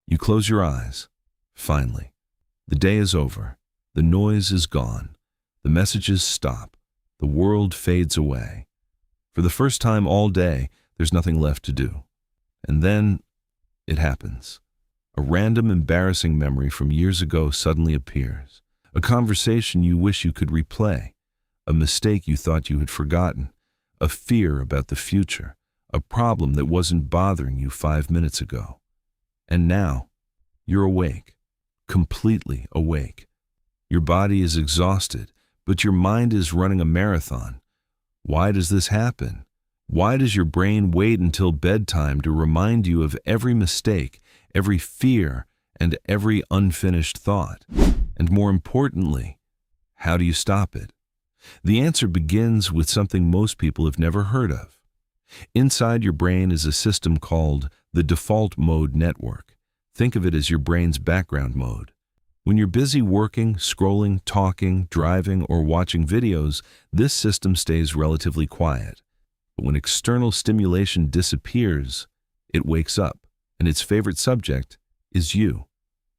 You close your eyes. Finally. The day is over. The noise is gone. The messages stop. The world fades away. For the first time all day, there's nothing left to do. And then it happens. A random embarrassing memory from years ago suddenly appears. A conversation you wish you could replay. A mistake you thought you had forgotten. A fear about the future. A problem that wasn't bothering you 5 minutes ago. And now, you're awake. Completely awake. Your body is exhausted, but your mind is running a marathon. Why does this happen? Why does your brain wait until bedtime to remind you of every mistake, every fear, and every unfinished thought? And more importantly, how do you stop it? The answer begins with something most people have never heard of. Inside your brain is a system called the default mode network. Think of it as your brain's background mode. When you're busy working, scrolling, talking, driving, or watching videos, this system stays relatively quiet. But when external stimulation disappears, it wakes up, and its favorite subject is you,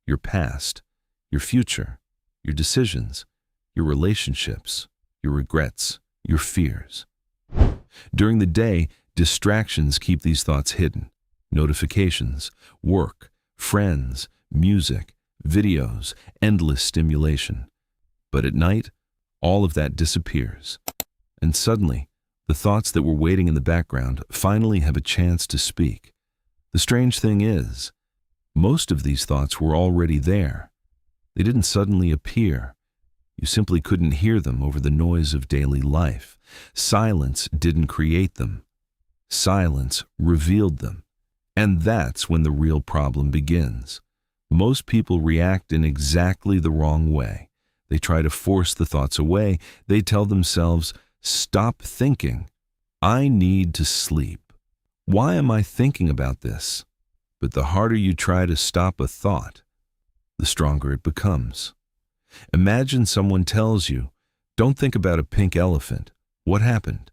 your past, your future, your decisions, your relationships, your regrets, your fears. During the day, distractions keep these thoughts hidden. Notifications, work, friends, music, videos, endless stimulation. But at night, all of that disappears. And suddenly, the thoughts that were waiting in the background finally have a chance to speak. The strange thing is, most of these thoughts were already there. They didn't suddenly appear. You simply couldn't hear them over the noise of daily life. Silence didn't create them. Silence revealed them. And that's when the real problem begins. Most people react in exactly the wrong way. They try to force the thoughts away. They tell themselves, "Stop thinking. I need to sleep. Why am I thinking about this?" But the harder you try to stop a thought, the stronger it becomes. Imagine someone tells you, "Don't think about a pink elephant." What happened?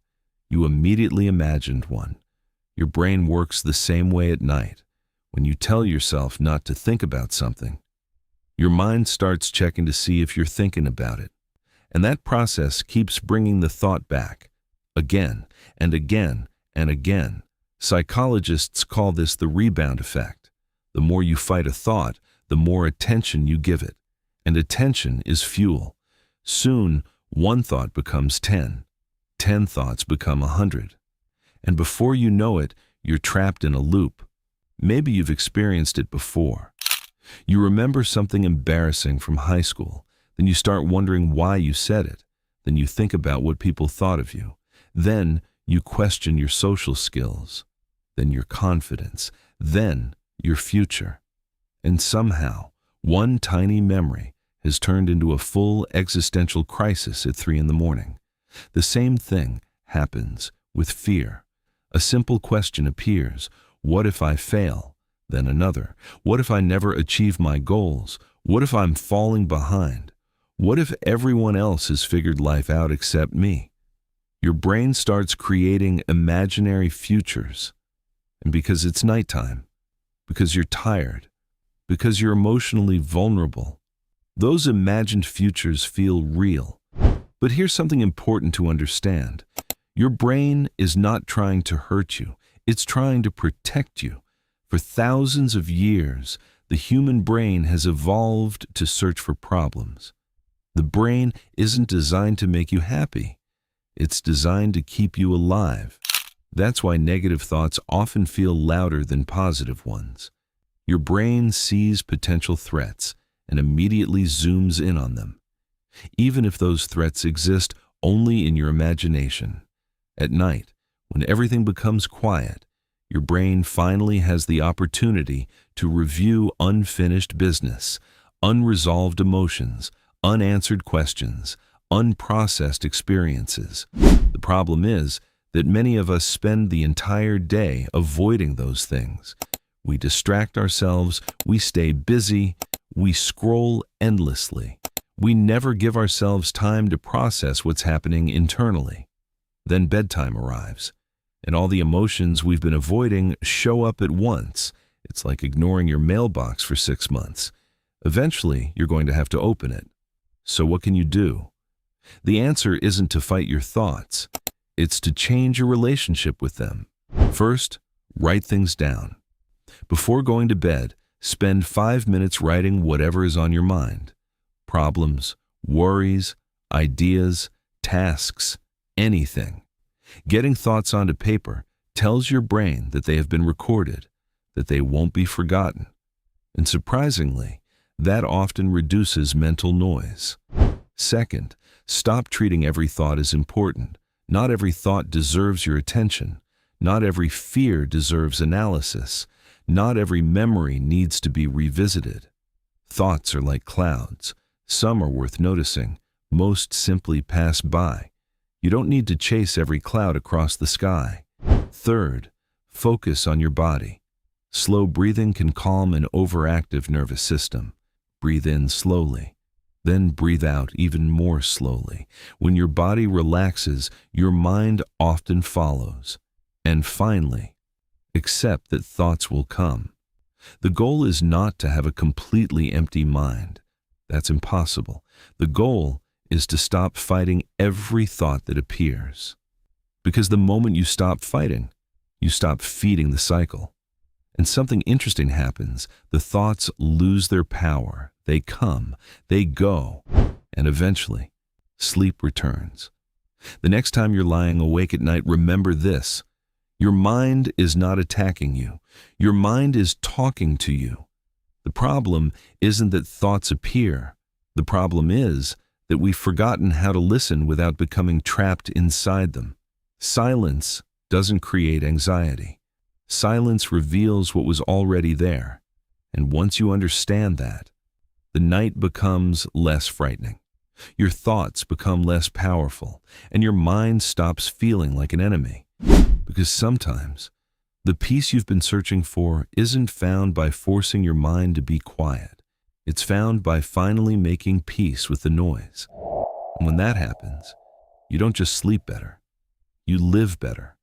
You immediately imagined one. Your brain works the same way at night. When you tell yourself not to think about something, your mind starts checking to see if you're thinking about it. And that process keeps bringing the thought back, again and again and again. Psychologists call this the rebound effect. The more you fight a thought, the more attention you give it. And attention is fuel. Soon, one thought becomes 10. 10 thoughts become 100. And before you know it, you're trapped in a loop. Maybe you've experienced it before. You remember something embarrassing from high school. Then you start wondering why you said it. Then you think about what people thought of you. Then you question your social skills. Then your confidence. Then your future. And somehow, one tiny memory has turned into a full existential crisis at 3 a.m. The same thing happens with fear. A simple question appears. What if I fail? Then another. What if I never achieve my goals? What if I'm falling behind? What if everyone else has figured life out except me? Your brain starts creating imaginary futures. And because it's nighttime, because you're tired, because you're emotionally vulnerable, those imagined futures feel real. But here's something important to understand. Your brain is not trying to hurt you. It's trying to protect you. For thousands of years, the human brain has evolved to search for problems. The brain isn't designed to make you happy. It's designed to keep you alive. That's why negative thoughts often feel louder than positive ones. Your brain sees potential threats and immediately zooms in on them, even if those threats exist only in your imagination. At night, when everything becomes quiet, your brain finally has the opportunity to review unfinished business, unresolved emotions, unanswered questions, unprocessed experiences. The problem is that many of us spend the entire day avoiding those things. We distract ourselves, we stay busy, we scroll endlessly. We never give ourselves time to process what's happening internally. Then bedtime arrives, and all the emotions we've been avoiding show up at once. It's like ignoring your mailbox for 6 months. Eventually, you're going to have to open it. So what can you do? The answer isn't to fight your thoughts. It's to change your relationship with them. First, write things down. Before going to bed, spend 5 minutes writing whatever is on your mind. Problems, worries, ideas, tasks, anything. Getting thoughts onto paper tells your brain that they have been recorded, that they won't be forgotten. And surprisingly, that often reduces mental noise. Second, stop treating every thought as important. Not every thought deserves your attention. Not every fear deserves analysis. Not every memory needs to be revisited. Thoughts are like clouds. Some are worth noticing. Most simply pass by. You don't need to chase every cloud across the sky. Third, focus on your body. Slow breathing can calm an overactive nervous system. Breathe in slowly. Then breathe out even more slowly. When your body relaxes, your mind often follows. And finally, accept that thoughts will come. The goal is not to have a completely empty mind. That's impossible. The goal is to stop fighting every thought that appears. Because the moment you stop fighting, you stop feeding the cycle. And something interesting happens. The thoughts lose their power. They come, they go, and eventually, sleep returns. The next time you're lying awake at night, remember this. Your mind is not attacking you. Your mind is talking to you. The problem isn't that thoughts appear. The problem is that we've forgotten how to listen without becoming trapped inside them. Silence doesn't create anxiety. Silence reveals what was already there. And once you understand that, the night becomes less frightening. Your thoughts become less powerful, and your mind stops feeling like an enemy. Because sometimes, the peace you've been searching for isn't found by forcing your mind to be quiet. It's found by finally making peace with the noise. And when that happens, you don't just sleep better, you live better.